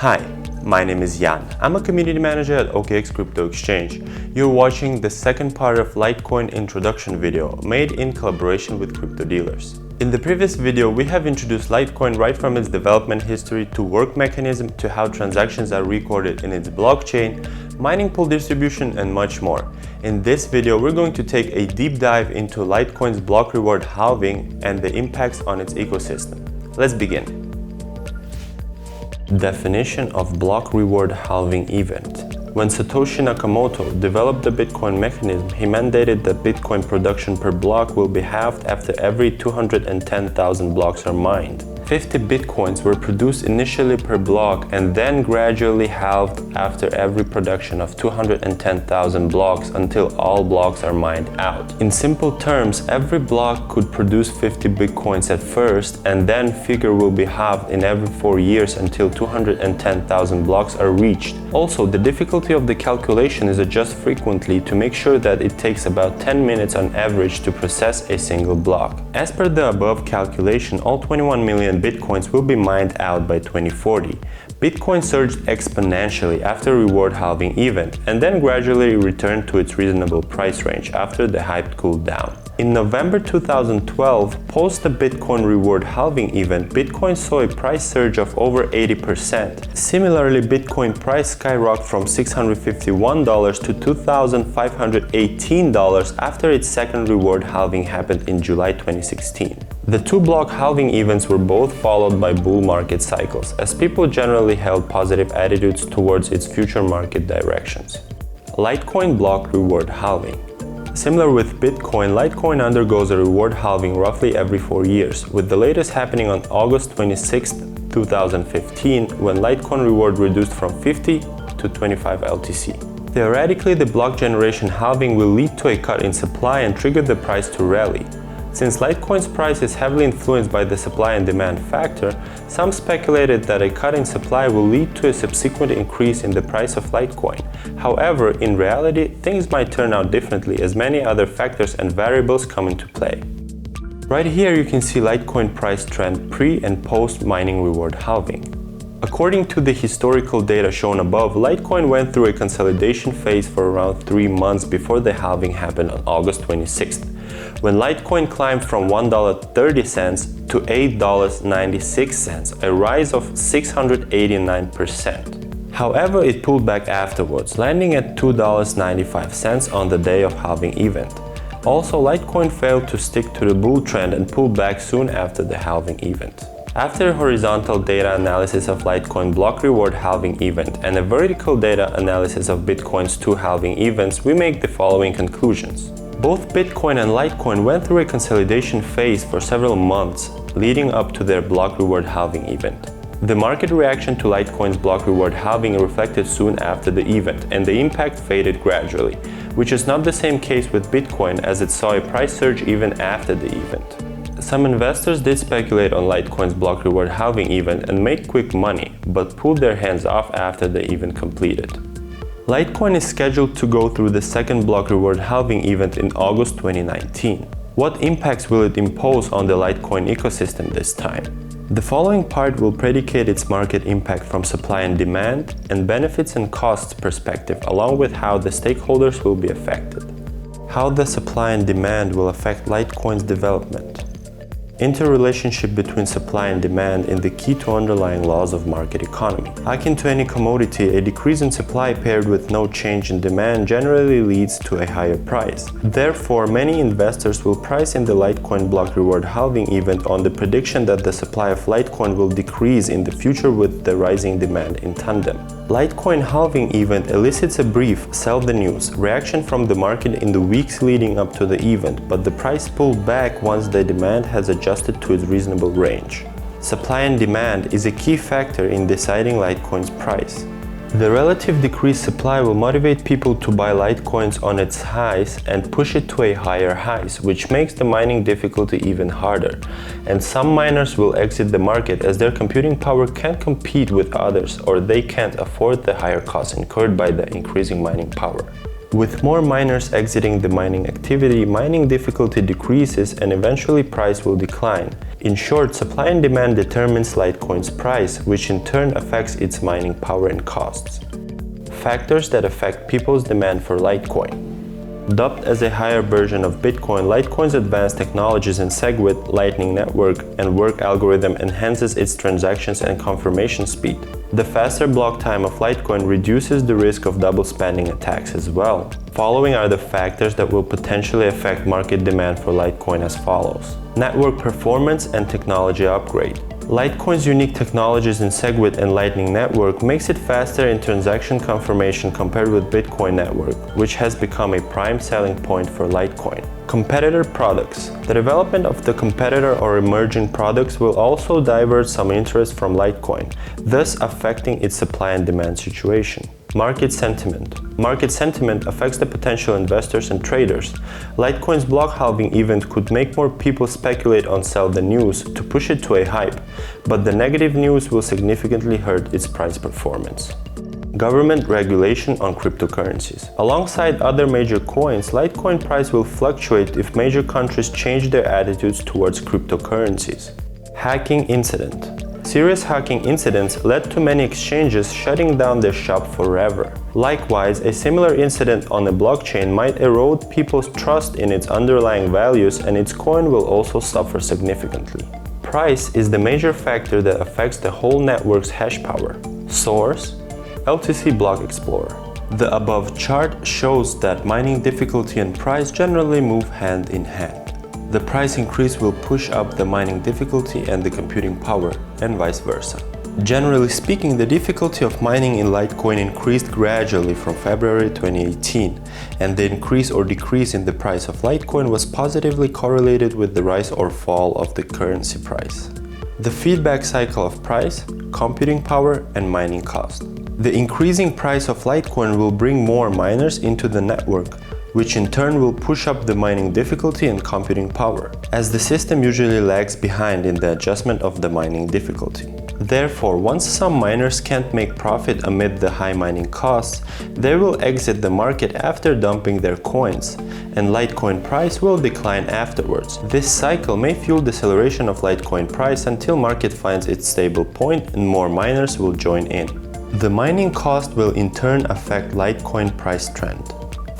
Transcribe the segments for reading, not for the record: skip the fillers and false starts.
Hi, my name is Jan. I'm a community manager at OKX Crypto Exchange. You're watching the second part of Litecoin introduction video made in collaboration with crypto dealers. In the previous video, we have introduced Litecoin right from its development history to work mechanism to how transactions are recorded in its blockchain, mining pool distribution, and much more. In this video, we're going to take a deep dive into Litecoin's block reward halving and the impacts on its ecosystem. Let's begin. Definition of block reward halving event. When Satoshi Nakamoto developed the Bitcoin mechanism, he mandated that Bitcoin production per block will be halved after every 210,000 blocks are mined. 50 Bitcoins were produced initially per block and then gradually halved after every production of 210,000 blocks until all blocks are mined out. In simple terms, every block could produce 50 Bitcoins at first, and then figure will be halved in every 4 years until 210,000 blocks are reached. Also, the difficulty of the calculation is adjusted frequently to make sure that it takes about 10 minutes on average to process a single block. As per the above calculation, all 21 million Bitcoins will be mined out by 2040. Bitcoin surged exponentially after reward halving event and then gradually returned to its reasonable price range after the hype cooled down. In November 2012, post the Bitcoin reward halving event, Bitcoin saw a price surge of over 80%. Similarly, Bitcoin price skyrocketed from $651 to $2,518 after its second reward halving happened in July 2016. The two block halving events were both followed by bull market cycles, as people generally held positive attitudes towards its future market directions. Litecoin block reward halving. Similar with Bitcoin, Litecoin undergoes a reward halving roughly every 4 years, with the latest happening on August 26, 2015, when Litecoin reward reduced from 50 to 25 LTC. Theoretically, the block generation halving will lead to a cut in supply and trigger the price to rally. Since Litecoin's price is heavily influenced by the supply and demand factor, some speculated that a cut in supply will lead to a subsequent increase in the price of Litecoin. However, in reality, things might turn out differently as many other factors and variables come into play. Right here you can see Litecoin price trend pre and post mining reward halving. According to the historical data shown above, Litecoin went through a consolidation phase for around 3 months before the halving happened on August 26th, when Litecoin climbed from $1.30 to $8.96, a rise of 689%. However, it pulled back afterwards, landing at $2.95 on the day of halving event. Also, Litecoin failed to stick to the bull trend and pulled back soon after the halving event. After horizontal data analysis of Litecoin block reward halving event and a vertical data analysis of Bitcoin's two halving events, we make the following conclusions. Both Bitcoin and Litecoin went through a consolidation phase for several months leading up to their block reward halving event. The market reaction to Litecoin's block reward halving reflected soon after the event, and the impact faded gradually, which is not the same case with Bitcoin, as it saw a price surge even after the event. Some investors did speculate on Litecoin's block reward halving event and made quick money, but pulled their hands off after the event completed. Litecoin is scheduled to go through the second block reward halving event in August 2019. What impacts will it impose on the Litecoin ecosystem this time? The following part will predicate its market impact from supply and demand and benefits and costs perspective, along with how the stakeholders will be affected. How the supply and demand will affect Litecoin's development. Interrelationship between supply and demand in the key to underlying laws of market economy. Akin to any commodity, a decrease in supply paired with no change in demand generally leads to a higher price. Therefore, many investors will price in the Litecoin block reward halving event on the prediction that the supply of Litecoin will decrease in the future with the rising demand in tandem. Litecoin halving event elicits a brief, sell the news, reaction from the market in the weeks leading up to the event, but the price pulled back once the demand has adjusted to its reasonable range. Supply and demand is a key factor in deciding Litecoin's price. The relative decreased supply will motivate people to buy Litecoins on its highs and push it to a higher highs, which makes the mining difficulty even harder. And some miners will exit the market as their computing power can't compete with others, or they can't afford the higher costs incurred by the increasing mining power. With more miners exiting the mining activity, mining difficulty decreases and eventually price will decline. In short, supply and demand determines Litecoin's price, which in turn affects its mining power and costs. Factors that affect people's demand for Litecoin. Dubbed as a higher version of Bitcoin, Litecoin's advanced technologies in SegWit, Lightning Network, and work algorithm enhances its transactions and confirmation speed. The faster block time of Litecoin reduces the risk of double spending attacks as well. Following are the factors that will potentially affect market demand for Litecoin as follows. Network performance and technology upgrade. Litecoin's unique technologies in SegWit and Lightning Network makes it faster in transaction confirmation compared with Bitcoin Network, which has become a prime selling point for Litecoin. Competitor products. The development of the competitor or emerging products will also divert some interest from Litecoin, thus affecting its supply and demand situation. Market sentiment. Market sentiment affects the potential investors and traders. Litecoin's block halving event could make more people speculate on sell the news to push it to a hype, but the negative news will significantly hurt its price performance. Government regulation on cryptocurrencies. Alongside other major coins, Litecoin price will fluctuate if major countries change their attitudes towards cryptocurrencies. Hacking incident. Serious hacking incidents led to many exchanges shutting down their shop forever. Likewise, a similar incident on a blockchain might erode people's trust in its underlying values, and its coin will also suffer significantly. Price is the major factor that affects the whole network's hash power. Source: LTC Block Explorer. The above chart shows that mining difficulty and price generally move hand in hand. The price increase will push up the mining difficulty and the computing power, and vice versa. Generally speaking, the difficulty of mining in Litecoin increased gradually from February 2018, and the increase or decrease in the price of Litecoin was positively correlated with the rise or fall of the currency price. The feedback cycle of price, computing power, and mining cost. The increasing price of Litecoin will bring more miners into the network, which in turn will push up the mining difficulty and computing power, as the system usually lags behind in the adjustment of the mining difficulty. Therefore, once some miners can't make profit amid the high mining costs, they will exit the market after dumping their coins, and Litecoin price will decline afterwards. This cycle may fuel deceleration of Litecoin price until market finds its stable point and more miners will join in. The mining cost will in turn affect Litecoin price trend.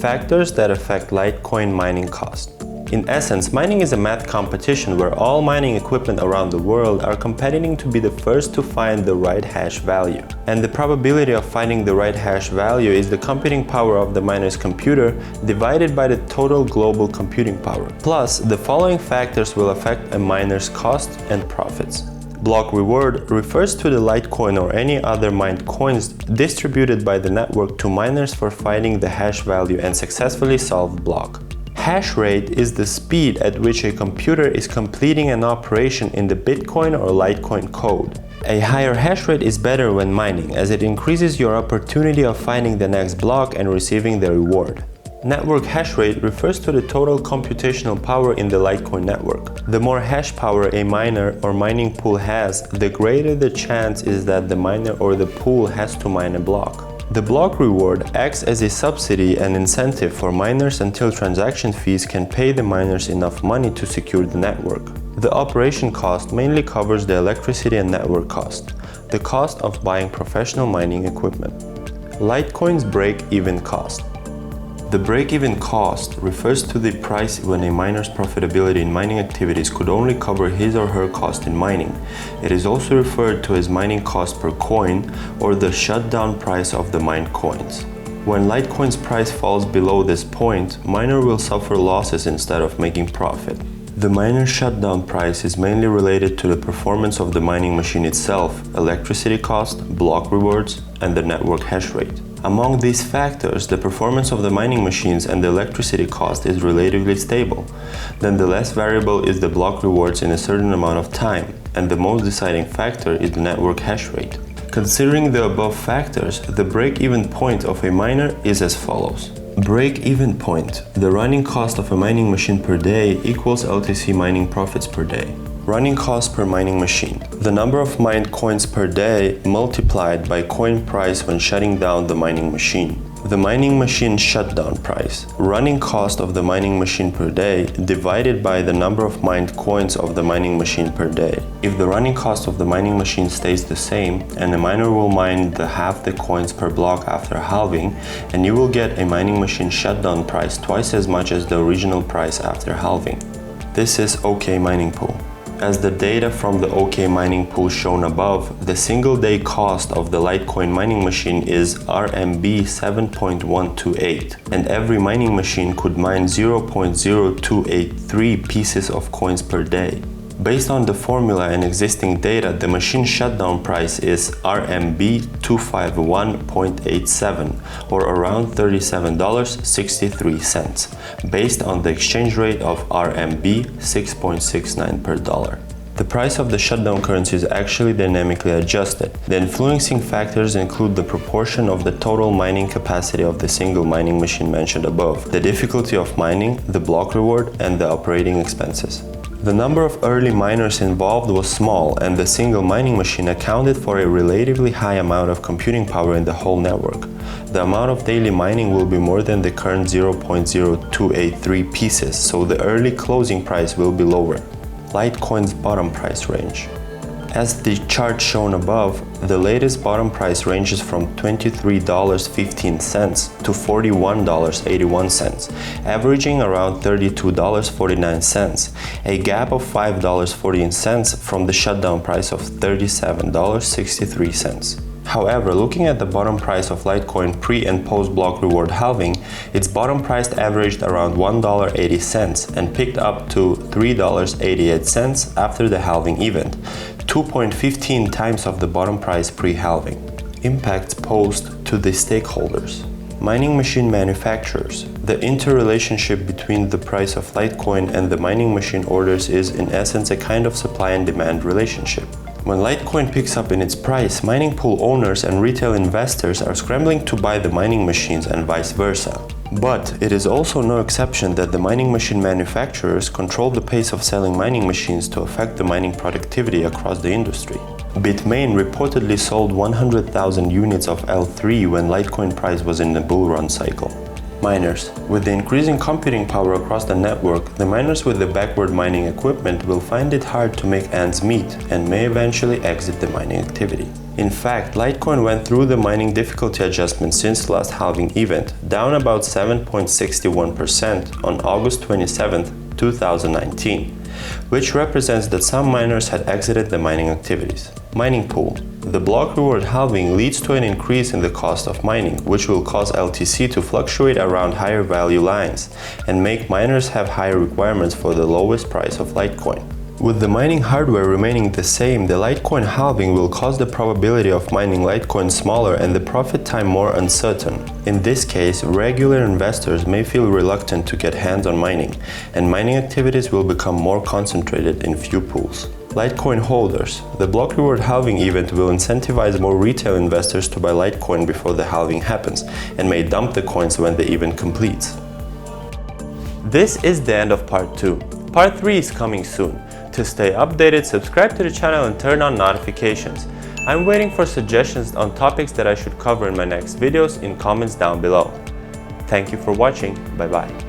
Factors that affect Litecoin mining cost. In essence, mining is a math competition where all mining equipment around the world are competing to be the first to find the right hash value. And the probability of finding the right hash value is the computing power of the miner's computer divided by the total global computing power. Plus, the following factors will affect a miner's cost and profits. Block reward refers to the Litecoin or any other mined coins distributed by the network to miners for finding the hash value and successfully solved block. Hash rate is the speed at which a computer is completing an operation in the Bitcoin or Litecoin code. A higher hash rate is better when mining, as it increases your opportunity of finding the next block and receiving the reward. Network hash rate refers to the total computational power in the Litecoin network. The more hash power a miner or mining pool has, the greater the chance is that the miner or the pool has to mine a block. The block reward acts as a subsidy and incentive for miners until transaction fees can pay the miners enough money to secure the network. The operation cost mainly covers the electricity and network cost, the cost of buying professional mining equipment. Litecoin's break-even cost. The break-even cost refers to the price when a miner's profitability in mining activities could only cover his or her cost in mining. It is also referred to as mining cost per coin or the shutdown price of the mined coins. When Litecoin's price falls below this point, miner will suffer losses instead of making profit. The miner's shutdown price is mainly related to the performance of the mining machine itself, electricity cost, block rewards, and the network hash rate. Among these factors, the performance of the mining machines and the electricity cost is relatively stable. Then the less variable is the block rewards in a certain amount of time, and the most deciding factor is the network hash rate. Considering the above factors, the break-even point of a miner is as follows. Break-even point. The running cost of a mining machine per day equals LTC mining profits per day. Running cost per mining machine. The number of mined coins per day multiplied by coin price when shutting down the mining machine. The mining machine shutdown price, running cost of the mining machine per day divided by the number of mined coins of the mining machine per day. If the running cost of the mining machine stays the same and the miner will mine half the coins per block after halving, and you will get a mining machine shutdown price twice as much as the original price after halving. This is OK Mining Pool. As the data from the OK Mining Pool shown above, the single day cost of the Litecoin mining machine is RMB 7.128, and every mining machine could mine 0.0283 pieces of coins per day. Based on the formula and existing data, the machine shutdown price is RMB 251.87, or around $37.63, based on the exchange rate of RMB 6.69 per dollar. The price of the shutdown currency is actually dynamically adjusted. The influencing factors include the proportion of the total mining capacity of the single mining machine mentioned above, the difficulty of mining, the block reward, and the operating expenses. The number of early miners involved was small, and the single mining machine accounted for a relatively high amount of computing power in the whole network. The amount of daily mining will be more than the current 0.0283 pieces, so the early closing price will be lower. Litecoin's bottom price range. As the chart shown above, the latest bottom price ranges from $23.15 to $41.81, averaging around $32.49, a gap of $5.14 from the shutdown price of $37.63. However, looking at the bottom price of Litecoin pre- and post-block reward halving, its bottom price averaged around $1.80 and picked up to $3.88 after the halving event, 2.15 times of the bottom price pre-halving. Impacts posed to the stakeholders. Mining machine manufacturers. The interrelationship between the price of Litecoin and the mining machine orders is in essence a kind of supply and demand relationship. When Litecoin picks up in its price, mining pool owners and retail investors are scrambling to buy the mining machines and vice versa. But it is also no exception that the mining machine manufacturers control the pace of selling mining machines to affect the mining productivity across the industry. Bitmain reportedly sold 100,000 units of L3 when Litecoin price was in the bull run cycle. Miners. With the increasing computing power across the network, the miners with the backward mining equipment will find it hard to make ends meet and may eventually exit the mining activity. In fact, Litecoin went through the mining difficulty adjustment since the last halving event, down about 7.61% on August 27, 2019, which represents that some miners had exited the mining activities. Mining pool. The block reward halving leads to an increase in the cost of mining, which will cause LTC to fluctuate around higher value lines and make miners have higher requirements for the lowest price of Litecoin. With the mining hardware remaining the same, the Litecoin halving will cause the probability of mining Litecoin smaller and the profit time more uncertain. In this case, regular investors may feel reluctant to get hands on mining, and mining activities will become more concentrated in few pools. Litecoin holders. The block reward halving event will incentivize more retail investors to buy Litecoin before the halving happens, and may dump the coins when the event completes. This is the end of part 2. Part 3 is coming soon. To stay updated, subscribe to the channel and turn on notifications. I'm waiting for suggestions on topics that I should cover in my next videos in comments down below. Thank you for watching. Bye bye.